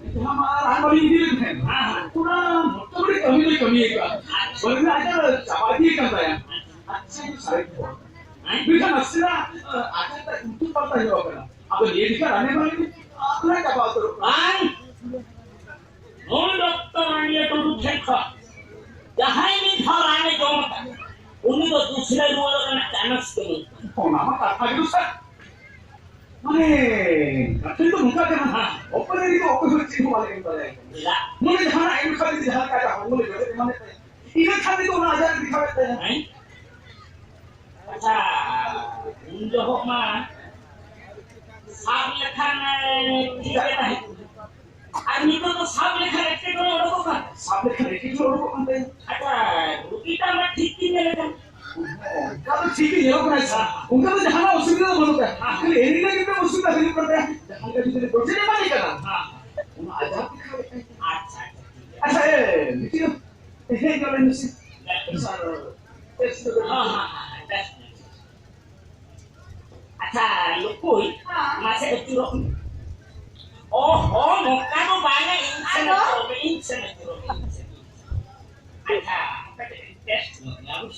itu hamaran balik diri kan kurang tapi kami boleh aja siapa lagi kan saya saya itu saya itu bisa nasilah aja tak untuk partai jawab kan apa dia dikatakan memang ini mereka apa tuh dokter ini तो देखो जहाँ ini थराने जो मत उन्हीं को दूसरे लोगों का चांस तो oh nama kata itu sah Mane, tapi itu muka kan, apa dari itu apa itu cium balik itu ya? tidak Mane jangan ini kali jangan kata, mane jadi mana? Ini kali itu nak ajar di kali itu. अच्छा उनको हो मां साब लेखन ठीक है आदमी को तो साब लेखन रखते तो लोगों को कर Sampai kali itu orang kok nanti. अच्छा kita mah ठीक ही नहीं kan Kalau cium ya orang sah. Mungkin tu jangan usir itu malu kan. Kalau ini lagi kita usir dah ini pertanyaan. Jangan kita jadi bersih mana kan? Una ajar di kali itu. अच्छा Asa itu. Kalau ini sih. Besar. अच्छा लुकुई masih curug oh muka tuh banyak insen curug अच्छा tes harus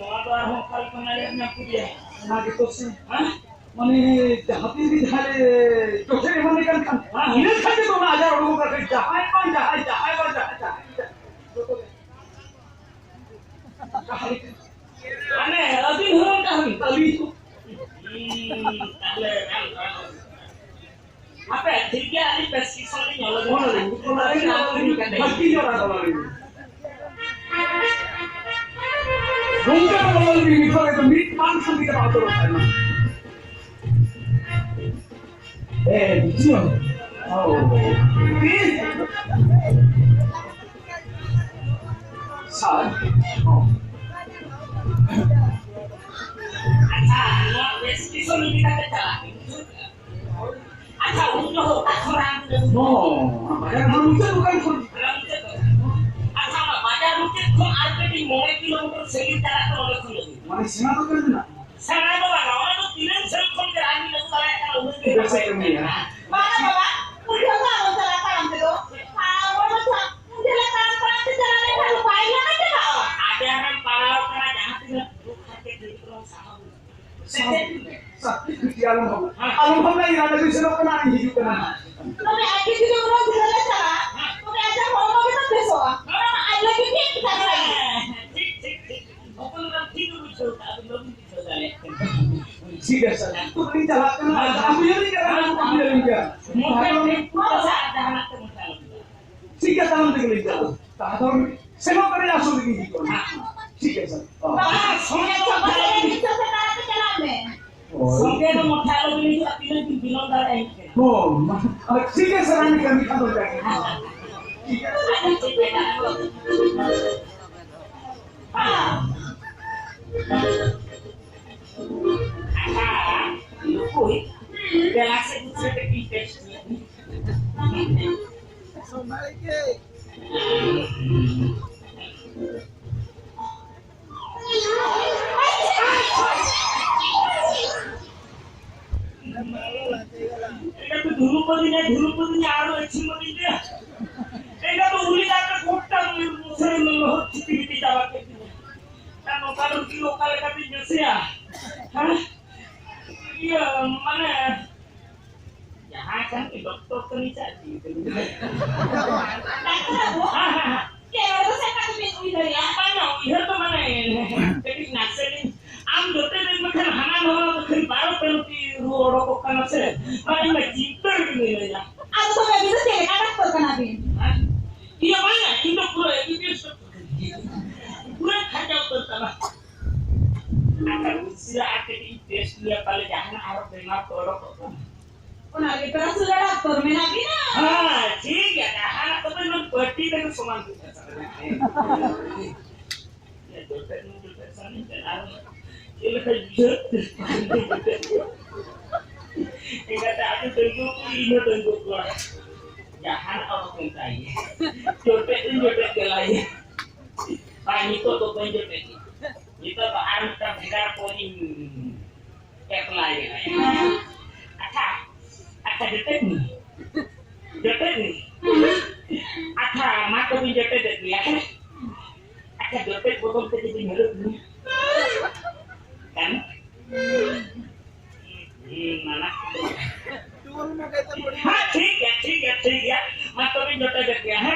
apa mau kali kemarin aku dia Nah gitu sih. Mane hati di hale jodoh mana kan? Ini kan itu nak ajar orang kerja. Hai panja. aneh lebih huruf kami Tali itu. apa ya tiga ini versi soalnya lebih Mana ni? Mati orang kalau ini. Mungkin kalau ini kalau itu mit langsung kita atur kan. Gitu. Oh. Sah. Oh. अच्छा versi soalnya kita kecelakaan अच्छा उनको kurang No, yang harusnya bukan अच्छा बाजार रुके तो already 9 kilometre सेली तरह तो oleh kulo mana sih nak kan nak? sana तो लगा और तो 3 सेल खोल के आनी लग रहा है उसके Biasa kami ya. Mana baba? Udah nggak mau jalan tangan dulu. Kalau mau jalan tangan itu jalan yang lupain aja kak. ada yang parau kena jangan tinggal hati di ruang sama Di alhamdulillah ini ada bisa nak kena hidup kena. Tapi aja juga udah jalan cara. Tapi aja kalau mau kita besok. Orang ada lagi kita lagi. ठीक अपन हम ठीक बुझो अब लोग बुझो जाए Siga sana. Tu ni jalan kena. Ambil ni kan? Ambil ni kan? mungkin masa ada anak teman Siga tangan tinggal jalan. Tahu semua pada langsung begini. Siga sana. Baba, soalnya coba saya bisa sekarang ke jalan deh. Sampai no motor ini tapi nanti bilang dah Oh, siga sana ni kami kan lagi. ada cerita Lupui, galaxy दूसरे के test এটা তো ধুলুপদি আরো একটু মনে দিয়া এটা তো উলি একটা কোটটা মুসরে হচ্ছে টিভিতে যাওয়াকে না লোকাল কাটি গেছে হ্যাঁ iya mana jangan kan dokter kerja gitu Kayak itu saya kasih pintu dari apa no iya tuh mana jadi naserin am dokter dari makan hanan orang tuh baru peluti rokok kan naserin mana nggak cinta gitu ya Aku tuh nggak bisa cek anak tuh kenapa? iya mana itu pura itu pura kacau pertama akan usia akhir tes dia paling jangan harus dengar korok Una lagi terus sudah dokter lagi na. ठीक है anak tuh memang berarti dengan semangat ya dokter sana Ingat aja tunggu ini tunggu gua. Jangan orang mentai. Jodoh ke lain. Pani itu tuh penjodoh. Itu tuh arus tersegar poin kayak lain. Aka detek nih. Aka mata pun detek ya. Aka detek botol terjadi ngelut nih. Kan? Mana? ठीक है मैं तो भी जोटा कर गया है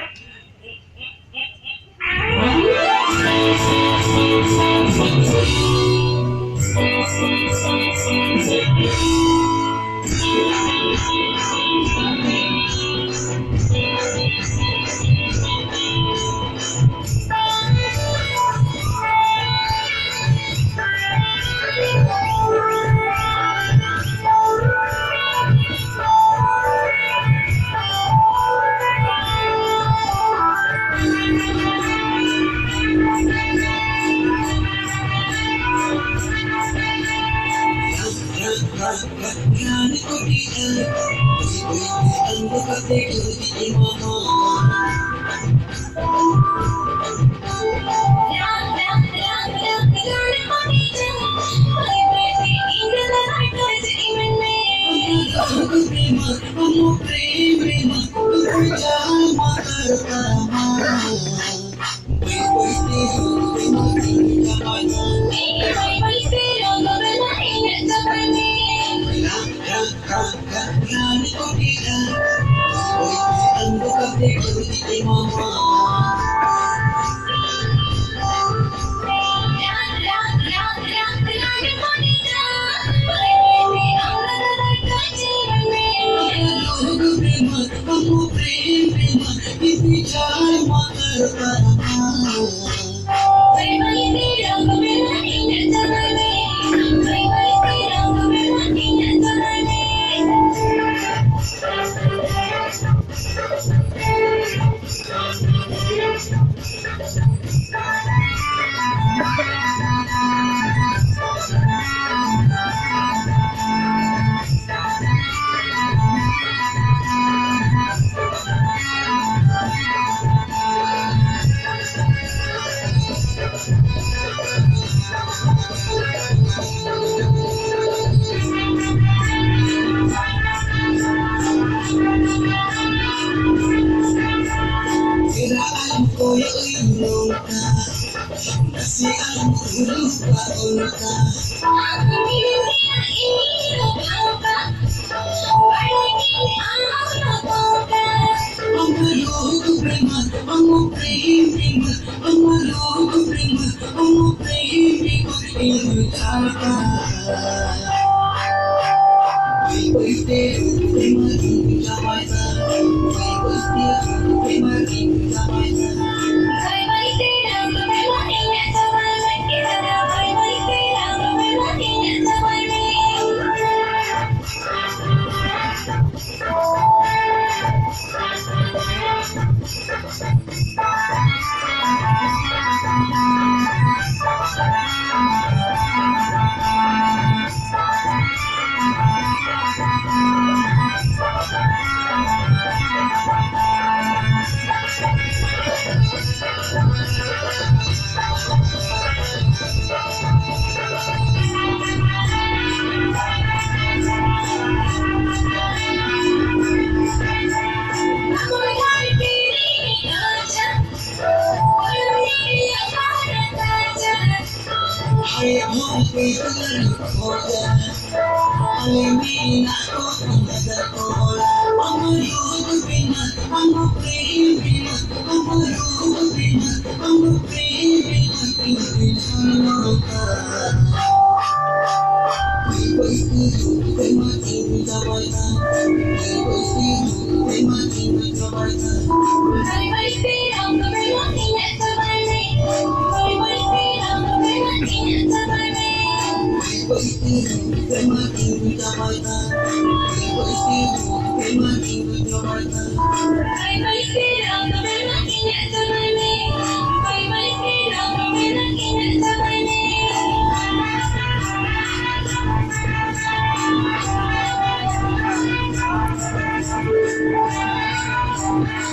Thank you.